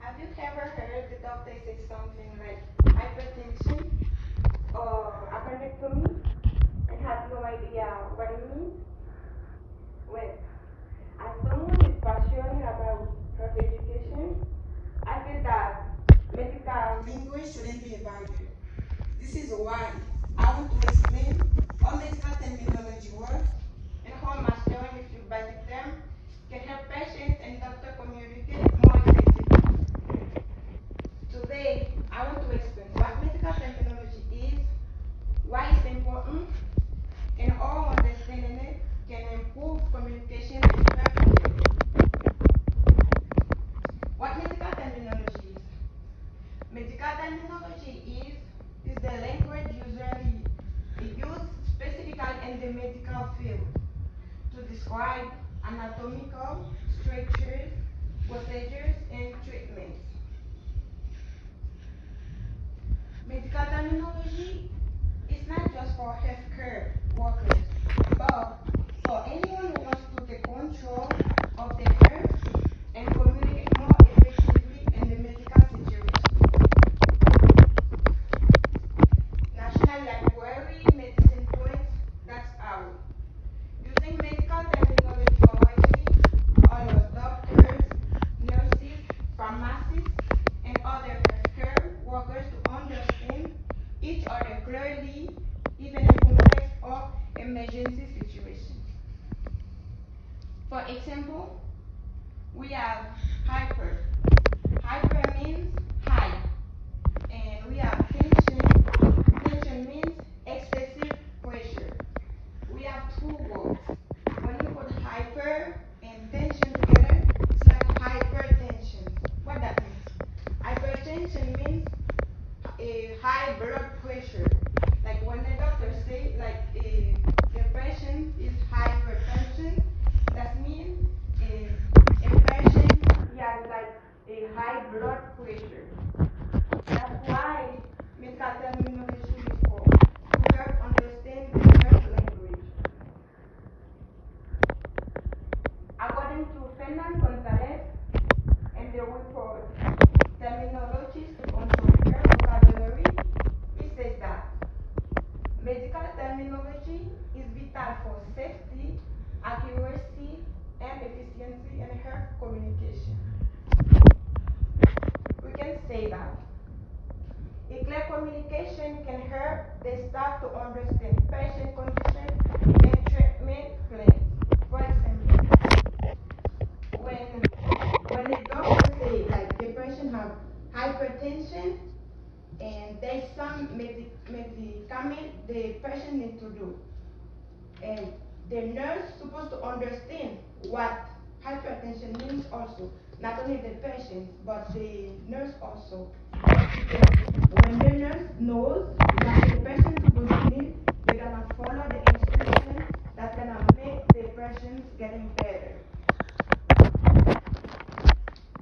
Have you ever heard the doctor say something like hypertension or appendectomy and have no idea what it means? Well, as someone is passionate about health education, I feel that medical language shouldn't be a barrier. This is why I want to explain how medical terminology works and how mastering a few basic terms can help patients and doctors communicate more effectively. Today, I want to explain what medical terminology is, why it's important, and how understanding it can improve communication in healthcare. What medical terminology is? Medical terminology is the language usually used specifically in the medical field to describe anatomical structures, procedures, and treatments. Medical terminology is not just for healthcare workers, but for anyone who wants to take control of their health and communicate more effectively in the medical situation. National Library Medicine Points, that's out. Using medical terminology correctly allows doctors, nurses, pharmacists, and other healthcare workers to understand each other clearly, even in complex or emergency situations. For example, we have hyper. Hyper means high. And we have tension. Tension means excessive pressure. We have two words. When you put hyper and tension together, it's like hypertension. What that means? Hypertension means a high blood pressure. Like when the doctor say like the patient is hypertension, that means a patient he has like a high blood pressure. That's why medical terminology is for to help understand the health language. According to Fernand Gonzalez and the report Terminologies to Control Health Vocabulary, he says that medical terminology is vital for safety, accuracy, and efficiency in health communication. We can say that a clear communication can help the staff to understand patient condition and treatment plans. For example, when when the doctor say like the patient have hypertension and there's some medicament the patient needs to do, and the nurse supposed to understand what hypertension means also, not only the patient but the nurse also. When the nurse knows what the patient is supposed to need, they're gonna follow the instructions that's gonna make the patient getting better.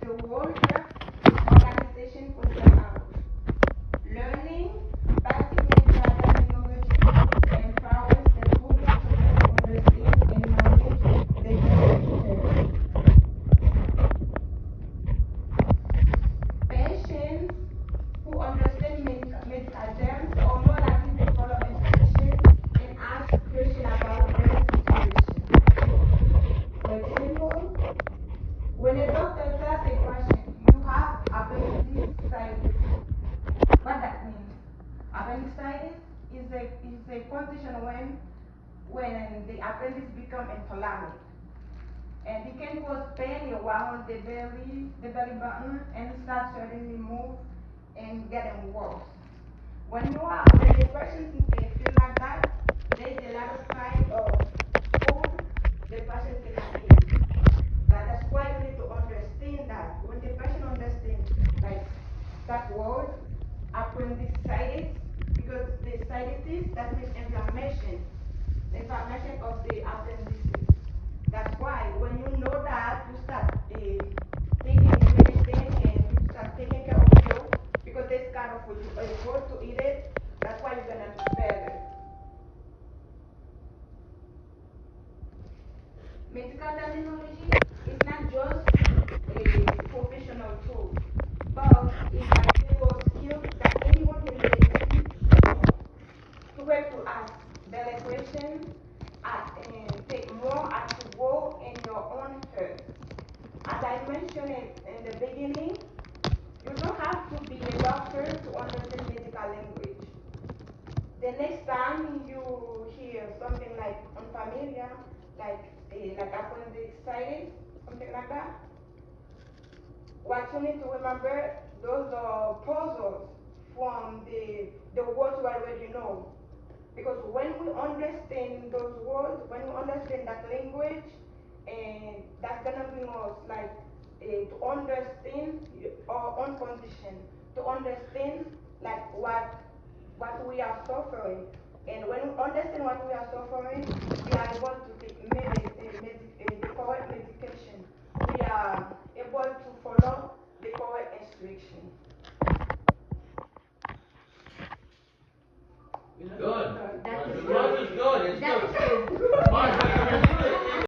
The World Health Organization puts that out. Learning basic medical terminology empowers the public to better understand and manage their health. Patients who understand medical terms are more likely to follow instructions and ask questions about their situation. For example, when a doctor tells a patient, you have appendicitis, what that means? Appendicitis is a condition when the appendix become inflamed. And it can cause pain around the belly button, and start suddenly move and getting worse. When the person feel like that, there's a lot of kind of food the person cannot eat. But that's why you need to understand that when the person understands like that word, appendicitis, because the sitis that means inflammation of the appendicitis. That's why when you know that, you start taking medicine and you start taking care of you because this kind of food you able to eat it. That's why you're gonna be better. Medical terminology is not just a professional tool. mentioned it in the beginning, you don't have to be a doctor to understand medical language. The next time you hear something like unfamiliar, like like appendicitis, something like that, what you need to remember, those are puzzles from the words you already know. Because when we understand those words, when we understand that language, and that's gonna bring us like to understand our own condition, to understand like what we are suffering. And when we understand what we are suffering, we are able to take the correct medication. We are able to follow the correct instruction. Good. That is Yours is good. It's That good. is true. Mine